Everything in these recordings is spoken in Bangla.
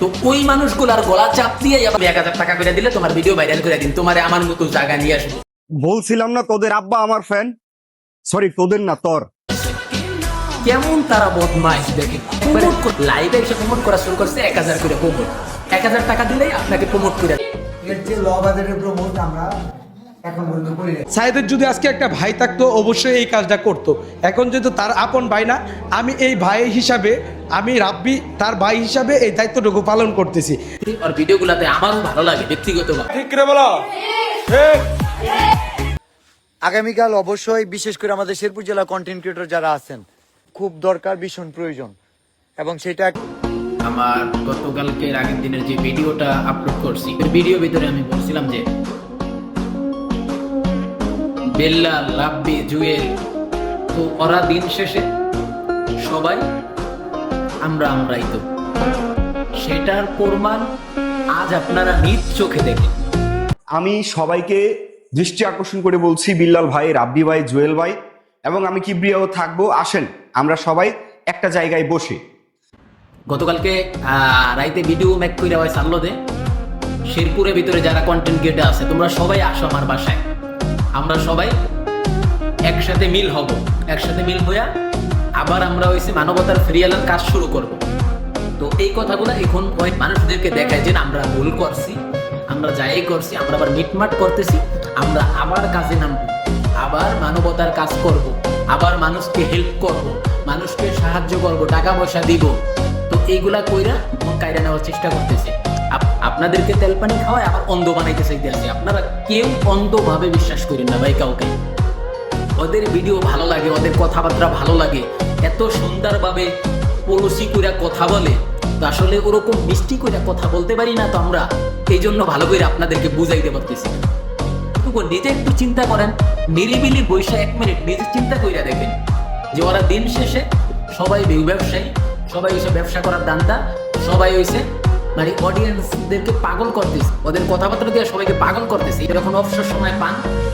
তো ওই মানুষগুলার গলা চাপ দিয়ে 1000 টাকা করে দিলে তোমার ভিডিও ভাইরাল করে দিন, তোমারে আমার মতো জায়গা নিয়ে আসবো। বলছিলাম না তোদের আব্বা আমার ফ্যান, সরি তোদের না তোর। কেমন তারা বদমাইশ দেখেন, লাইভে এসে প্রমোট করা শুরু করছে 1000 করে প্রমোট, 1000 টাকা দিলেই আপনাকে প্রমোট করে দেয়। এর যে লবাদের প্রমোট আমরা এখন পর্যন্ত করি না। সাইদের যদি আজকে একটা ভাই থাকতো অবশ্যই এই কাজটা করতো। এখন যেহেতু তার আপন ভাই না, আমি এই ভাই হিসাবে, আমি রাব্বি তার ভাই হিসাবে এই দায়িত্বটুকু পালন করতেছি। আর ভিডিওগুলোতে আমারও ভালো লাগে ব্যক্তিগতভাবে। ঠিক করে বলো। আগামীকাল অবশ্যই বিশেষ করে আমাদের শেরপুর জেলা কন্টেন্ট ক্রিয়েটর যারা আছেন খুব দরকার, ভীষণ প্রয়োজন, এবং সেটা আমার গতকালকের আগের দিনের যে ভিডিওটা আপলোড করছি, ওই ভিডিওর ভিতরে আমি বলছিলাম যে বেল্লা, লাব্বি, জুয়েল, তো ওরা দিন শেষে সবাই আমরাই তো। সেটার প্রমাণ আজ আপনারা নিজ চোখে দেখেন। আমি সবাইকে দৃষ্টি আকর্ষণ করে বলছি, বিল্লাল ভাই, রাব্বি ভাই, জুয়েল ভাই এবং আমি কিবরিয়াও থাকবো, আসেন আমরা সবাই একটা জায়গায় বসে। গতকালকে রাইতে ভিডিও মেক করে হয় সাল্লোদে, শেরপুরের ভিতরে যারা কন্টেন্ট ক্রিয়েটর আছে তোমরা সবাই আসো আমার বাসায়, আমরা সবাই একসাথে মিল হব, একসাথে মিল হইয়া আবার আমরা হয়েছে মানবতার ফেরিয়ালের কাজ শুরু করব। তো এই কথাগুলো এখন ওই মানুষদেরকে দেখায় যে আমরা ভুল করছি, আমরা যাই করছি, আমরা আবার মিটমাট করতেছি, আমরা আবার কাজে নামবো, আবার মানবতার কাজ করব, আবার মানুষকে হেল্প করব, মানুষকে সাহায্য করব, টাকা পয়সা দিব। তো এইগুলা কইরা কায়রা নেওয়ার চেষ্টা করতেছে। আপনাদেরকে তেলপানি খাওয়ায় আবার অন্ধ বানাইতে চাইতে আছে। আপনারা কেউ অন্ধভাবে বিশ্বাস করেন না ভাই কাউকে। ওদের ভিডিও ভালো লাগে, ওদের কথাবার্তা ভালো লাগে, এত সুন্দরভাবে পলসি কইরা কথা বলে, তো আসলে ওরকম মিষ্টি কইরা কথা বলতে পারি না, তো আমরা এই জন্য ভালো করে আপনাদেরকে বুঝাইতে পারতেছি। নিজে একটু চিন্তা করেন, নিরিবিলি বৈশা 1 মিনিট নিজে চিন্তা কইরা দেখেন যে ওরা দিন শেষে সবাই ব্যবসায়ী, সবাই হয়েছে ব্যবসা করার দান্দা, সবাই হয়েছে মানে অডিয়েন্সদেরকে পাগল করতেছে, ওদের কথাবার্তা দিয়ে সবাইকে পাগল করতেছে। যখন অবসর সময় পান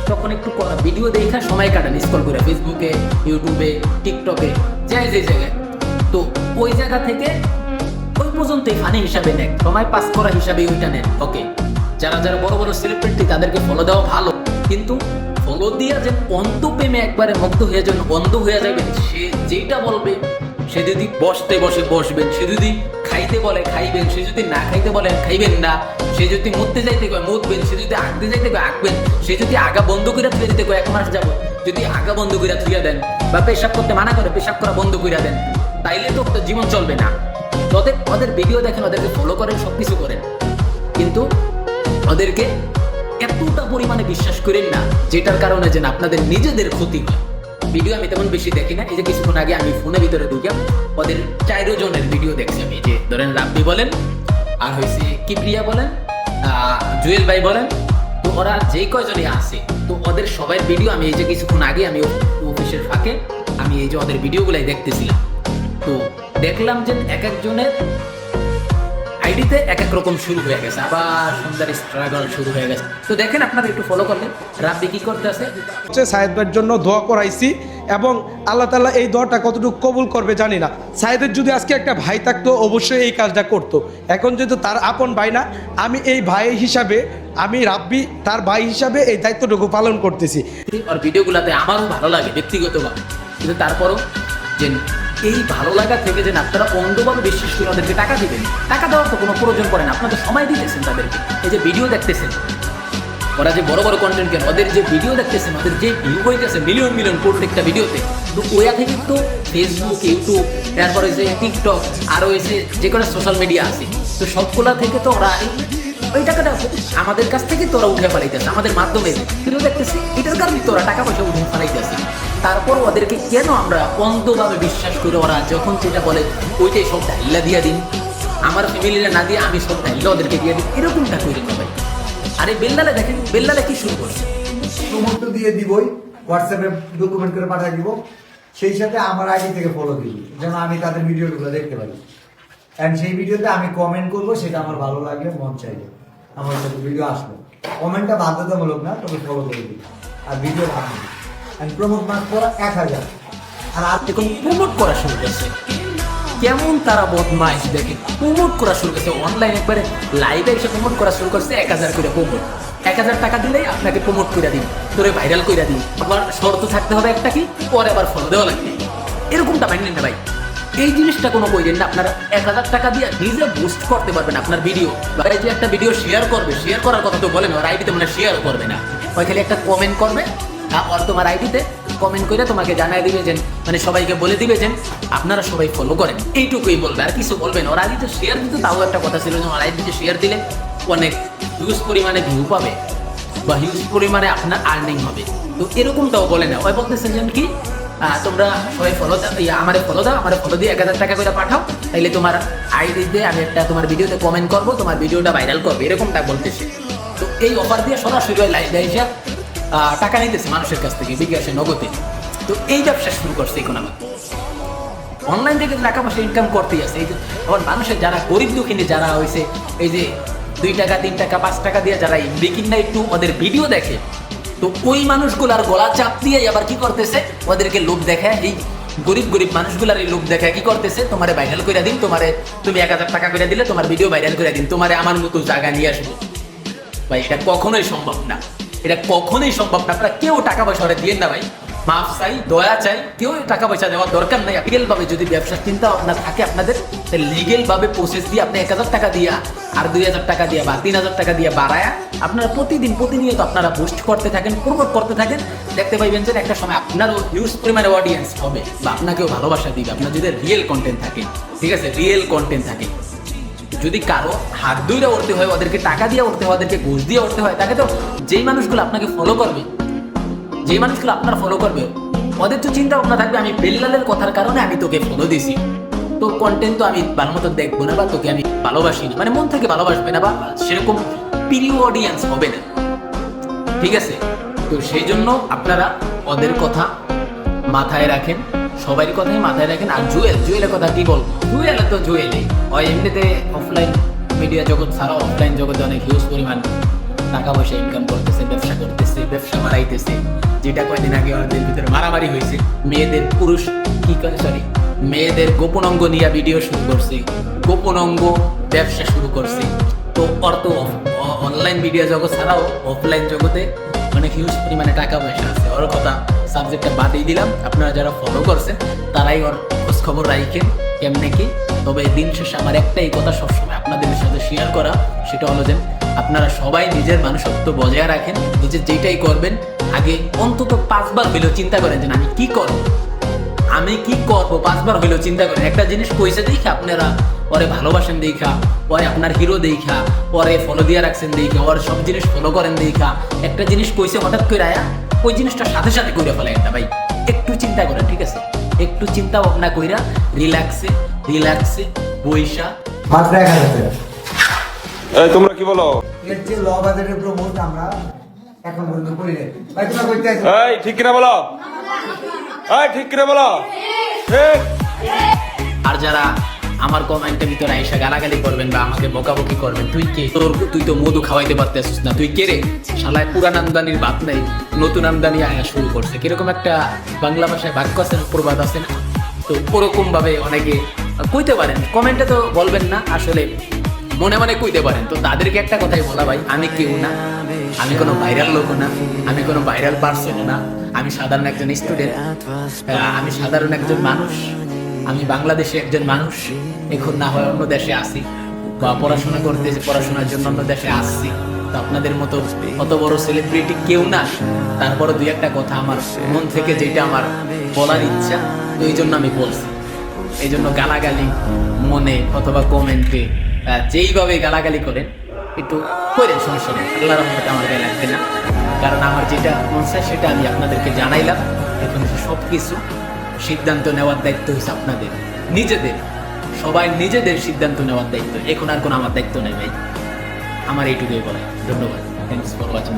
তখন একটু ভিডিও দেখা সময় কাটান, স্ক্রল করে ফেসবুকে, ইউটিউবে, টিকটকে, যে জায়গায়। তো ওই জায়গা থেকে ওই পর্যন্তই ফানি হিসাবে নেন, সময় পাস করা হিসাবে ওইটা নেন। ওকে, যারা যারা বড় বড় সেলিব্রিটি তাদেরকে ফলো দেওয়া ভালো, কিন্তু ফলো দিয়া যে অন্ধ প্রেমে একবারে মুগ্ধ হয়ে যাবেন, অন্ধ হয়ে যাবেন, সে যেটা বলবে, সে যদি বসতে বসে বসবেন, সে যদি খাইতে বলে খাইবেন, সে যদি না খাইতে বলে খাইবেন না, সে যদি মুততে যাইতে কয় মুতবেন, সে যদি আঁকতে যাইতে কয় আঁকবেন, সে যদি আগা বন্ধ করে থুয়ে দিতে কয় 1 মাস যাবো, যদি আগা বন্ধ করে থুয়ে দেন বা পেশাব করতে মানা করে পেশাব করা বন্ধ করে দেন, তাইলে তো জীবন চলবে না। ওদের ভিডিও দেখেন, ওদেরকে ফলো করেন, সবকিছু করেন, কিন্তু ওদেরকে এতটা পরিমাণে বিশ্বাস করেন না, যেটার কারণে যেন আপনাদের নিজেদের ক্ষতি হয়। ভিডিও আমি তেমন বেশি দেখি না, এই যে কিছুক্ষণ আগে আমি ফোনের ভিতরে ঢুকে ওদের 4 জনের ভিডিও দেখছি আমি, যে ধরেন রাব্বি বলেন, আর হয়েছে কিবরিয়া বলেন, জুয়েল ভাই বলেন, তো ওরা যে কয়জনই আছে, তো ওদের সবার ভিডিও আমি এই যে কিছুক্ষণ আগে আমি অফিসের ফাঁকে আমি এই যে ওদের ভিডিওগুলাই দেখতেছিলাম। তো দেখলাম যে এক একজনের আইডিতে এক এক রকম শুরু হয়ে গেছে, আবার সুন্দর স্ট্রাগল শুরু হয়ে গেছে। তো দেখেন আপনারা একটু ফলো করলেন রাব্বি কি করতে আছে। সাইদ ভাইয়ের জন্য দোয়া করাইছি এবং আল্লাহ তাআলা এই দোয়াটা কতটুকু কবুল করবে জানি না। সাইদের যদি আজকে একটা ভাই থাকতো অবশ্যই এই কাজটা করতো। এখন যেহেতু তার আপন ভাই না, আমি এই ভাই হিসাবে, আমি রাব্বি তার ভাই হিসাবে এই দায়িত্বটুকু পালন করতেছি। আর ভিডিওগুলোতে আমারও ভালো লাগে ব্যক্তিগতভাবে, কিন্তু তারপরও যে এই ভালো লাগা থেকে যে আপনারা অন্ধভাবে বিশ্বাস করে ওদেরকে টাকা দিবেন, টাকা দেওয়ার তো কোনো প্রয়োজন পড়ে না, আপনাদের সময় দিতেছেন তাদেরকে, এই যে ভিডিও দেখতেছেন, ওরা যে বড় বড় কন্টেন্ট কেন, ওদের যে ভিডিও দেখতেছেন, ওদের যে ভিউ হইতেছে মিলিয়ন মিলিয়ন প্রত্যেকটা ভিডিওতে, তো ওয়া থেকে তো ফেসবুক, ইউটিউব, তারপরে যে টিকটক, আরও এসে যে কোনো সোশ্যাল মিডিয়া আছে, তো সবগুলা থেকে তো ওরা ওই টাকাটা আমাদের কাছ থেকে তোরা উঠে ফেলাইতেছে, আমাদের মাধ্যমে ভিডিও দেখতেছি, এটার কারণে তোরা টাকা পয়সা উঠে ফেলাইতেছে। তারপর ওদেরকে কেন আমরা অন্ধভাবে বিশ্বাস করে ওরা যখন যেটা বলে ওইটাই সব ঢাইলা দিয়ে দিন, আমার ফ্যামিলিরা না দিয়ে আমি সব ঢাইলা ওদেরকে দিয়ে দিই, এরকমটা করি না ভাই। আরে বেল্লালে দেখেন, বেল্লালে কি শুরু করছে, সমস্ত দিয়ে দিবই, হোয়াটসঅ্যাপে ডকুমেন্ট করে পাঠিয়ে দিব, সেই সাথে আমার আইডি থেকে ফলো দিবি, যেন আমি তাদের ভিডিওগুলো দেখতে পারি, অ্যান্ড সেই ভিডিওতে আমি কমেন্ট করবো, সেটা আমার ভালো লাগলে মন চাইলে আমার সাথে ভিডিও আসলো, কমেন্টটা বাধ্যতামূলক না, তবে ফলো করে দিবি, আর ভিডিও ভালো প্রমোট মার্ক করা 1000, আর এখন প্রমোট করা শুরু করছে। কেমন তারা বদমাইশ দেখে, প্রমোট করা শুরু করছে অনলাইন, একবারে লাইভে এসে প্রমোট করা শুরু করছে 1000 করে প্রমোট। 1000 টাকা দিলেই আপনাকে প্রমোট করে দিন, তোরে ভাইরাল করে দিন। আবার শর্ত থাকতে হবে একটা, কি পরে আবার ফলো দেওয়া লাগবে। এরকমটা মাইনেন না ভাই, এই জিনিসটা কোনো কইলেন না। আপনারা 1000 টাকা দিয়ে নিজে বুস্ট করতে পারবেন আপনার ভিডিও। বা এই যে একটা ভিডিও শেয়ার করবে, শেয়ার করার কথা তো বলেন, ওর আইডিতে মানে শেয়ার করবে না, ওই খালি একটা কমেন্ট করবে আর তোমার আইডিতে কমেন্ট করে তোমাকে জানাই দিবে যে, মানে সবাইকে বলে দিবে যে আপনারা সবাই ফলো করেন, এইটুকুই বলবে, আর কিছু বলবে না। ওর আইডিতে শেয়ার দিতে তাও একটা কথা ছিল যে ওর আইডিতে শেয়ার দিলে অনেক হিউজ পরিমাণে ভিউ পাবে বা হিউজ পরিমাণে আপনার আর্নিং হবে। তো এরকমটাও বলে না, ওই বলতেছেন যে কি তোমরা সবাই ফলো দাও, আমারে ফলো দাও, আমারে ফলো দিয়ে 1000 টাকা করে পাঠাও, তাইলে তোমার আইডিতে আমি একটা তোমার ভিডিওতে কমেন্ট করবো, তোমার ভিডিওটা ভাইরাল করবে, এরকমটা বলতেছে। তো এই অফার দিয়ে সরাসরি লাইভে এসে টাকা নিতেছে মানুষের কাছ থেকে বিকাশে, নগদে। তো এই ব্যবসা শুরু করছে এখন আমার অনলাইন থেকে টাকা পয়সা ইনকাম করতেই আছে। এই যে আবার মানুষের যারা গরিব দুঃখিনী যারা হয়েছে, এই যে 2 টাকা 3 টাকা 5 টাকা দিয়ে যারা বেকিংটা একটু ওদের ভিডিও দেখে, তো ওই মানুষগুলার গলা চাপ দিয়ে আবার কি করতেছে, ওদেরকে লোভ দেখায়, এই গরিব গরিব মানুষগুলার এই লোভ দেখায় কি করতেছে, তোমারে ভাইরাল করে দিন, তুমি 1000 টাকা করে দিলে তোমার ভিডিও ভাইরাল করে দিন, তোমারে আমার মতো জায়গা নিয়ে আসবো। ভাই এটা কখনোই সম্ভব না, এটা কখনোই সম্ভব না। আপনারা কেউ টাকা পয়সা ওরা দিয়ে না ভাই, মাফ চাই, দয়া চাই, কেউ টাকা পয়সা দেওয়ার দরকার নাই। লিগেল ভাবে যদি ব্যবসার চিন্তা ভাবনা থাকে আপনাদের, লিগেল ভাবে প্রসেস দিয়ে আপনি 1000 টাকা দিয়া আর 2000 টাকা দিয়া বা 3000 টাকা দিয়ে বাড়ায়া আপনারা প্রতিনিয়ত আপনারা পোস্ট করতে থাকেন, প্রমোট করতে থাকেন, দেখতে পাইবেন যে একটা সময় আপনারও হিউজ পরিমাণে অডিয়েন্স হবে বা আপনাকেও ভালোবাসা দিবে, আপনার যদি রিয়েল কন্টেন্ট থাকে, ঠিক আছে, রিয়েল কন্টেন্ট থাকে। যদি কারো হাত ধুইরা উঠতে হয়, ওদেরকে টাকা দিয়ে উঠতে হয়, ওদেরকে ঘুষ দিয়ে উঠতে হয়, তাকে তো যেই মানুষগুলো আপনাকে ফলো করবে, যেই মানুষগুলো আপনার ফলো করবে, ওদের তো চিন্তা ভাবনা থাকবে আমি বেল্লালের কথার কারণে আমি তোকে ফলো দিছি, তোর কন্টেন্ট তো আমি ভালো মতো দেখবো না, বা তোকে আমি ভালোবাসি না, মানে মন থেকে ভালোবাসবে না, বা সেরকম প্রিয় অডিয়েন্স হবে না, ঠিক আছে। তো সেই জন্য আপনারা ওদের কথা মাথায় রাখেন, সবাই কথাই মাথায় রাখেন। আর জুয়েলের কথা কি বল, জুয়েল তো জুয়েলই, ওই এমনিতে অফলাইন মিডিয়া জগৎ ছাড়া অফলাইন জগতে অনেক হিউজ পরিমাণ টাকা পয়সা ইনকাম করতেছে, ব্যবসা বাড়াইতেছে। যেটা কয়েকদিন আগে ওদের ভিতরে মারামারি হয়েছে, মেয়েদের গোপন অঙ্গ নিয়ে ভিডিও শুরু করছে, গোপন অঙ্গ ব্যবসা শুরু করছে। তো অর্থ অনলাইন মিডিয়া জগৎ ছাড়াও অফলাইন জগতে অনেক হিউজ পরিমাণে টাকা পয়সা আছে। ওর কথা সাবজেক্টটা বাদই দিলাম, আপনারা যারা ফলো করছেন তারাই ওর খোঁজ খবর রাখেন কেমনে কি। তবে দিন শেষে আমার একটাই কথা সবসময় আপনাদের সাথে শেয়ার করা, সেটা হলো যে আপনারা সবাই নিজের মানুষত্ব বজায় রাখেন, নিজের যেটাই করবেন আগে অন্তত 5 বার হইলেও চিন্তা করেন যে আমি কি করবো, 5 বার হইলেও চিন্তা করেন। একটা জিনিস কইছে দেখা আপনারা পরে ভালোবাসেন দেখা, পরে আপনার হিরো দেখা, পরে ফলো দিয়ে রাখছেন দেখা, ওর সব জিনিস ফলো করেন দেখা, একটা জিনিস কইছে হঠাৎ করে আয়া ওই জিনিসটা সাথে সাথে কইরা ফেলেন না ভাই। একটু চিন্তা করেন, ঠিক আছে, একটু চিন্তা ভাবনা কইরা রিল্যাক্সে বইসা মাত্র 1000 টাকা। এই তোমরা কি বলো? এর যে ল বাজারের প্রমোট আমরা এখন পর্যন্ত করি নাই। ভাই তোমরা কইতে আছো? এই ঠিক কিনা বলো, এই ঠিক কিনা বলো, ঠিক। আর যারা আমার কমেন্টের ভিতরে আইসা গালাগালি করবেন বা আমাকে বকাবকি করবেন, তুই কে, তুই তো মধু খাওয়াইতে পারতেছিস না, তুই কে রে, শালায় পুরান আমদানির ভাত নাই, নতুন আমদানি আয়া শুরু করছে। কিরকম একটা বাংলা ভাষায় বাক্য আছে, প্রবাদ আছে না, তো ওরকম ভাবে অনেকে কইতে পারেন, কমেন্টে তো বলবেন না, আসলে মনে মনে কইতে পারেন। তো তাদেরকে একটা কথাই বলা, ভাই আমি কেউ না, আমি কোনো ভাইরাল লোক না, আমি কোনো ভাইরাল পার্সন না, আমি সাধারণ একজন স্টুডেন্ট, আমি সাধারণ একজন মানুষ, আমি বাংলাদেশে একজন মানুষ, এখন না হয় অন্য দেশে আসি বা পড়াশোনা করতেছি, পড়াশোনার জন্য অন্য দেশে আসছি। তো আপনাদের মতো অত বড় সেলিব্রিটি কেউ না, তারপরে 2-1 কথা আমার মন থেকে যেটা আমার বলার ইচ্ছা, তো এই জন্য আমি বলছি। এই জন্য গালাগালি মনে অথবা কমেন্টে যেইভাবে গালাগালি করেন একটু করেন, সমস্যা নেই, আল্লাহর রহমতে আমার গায়ে লাগবে না। কারণ আমার যেটা মন চায় সেটা আমি আপনাদেরকে জানাইলাম। এখন সব কিছু সিদ্ধান্ত নেওয়ার দায়িত্ব হচ্ছে আপনাদের নিজেদের, সবাই নিজেদের সিদ্ধান্ত নেওয়ার দায়িত্ব। এখন আর কোনো আমার দায়িত্ব নেই ভাই, আমার এইটুকুই বলে। ধন্যবাদ, থ্যাংকস ফর ওয়াচিং।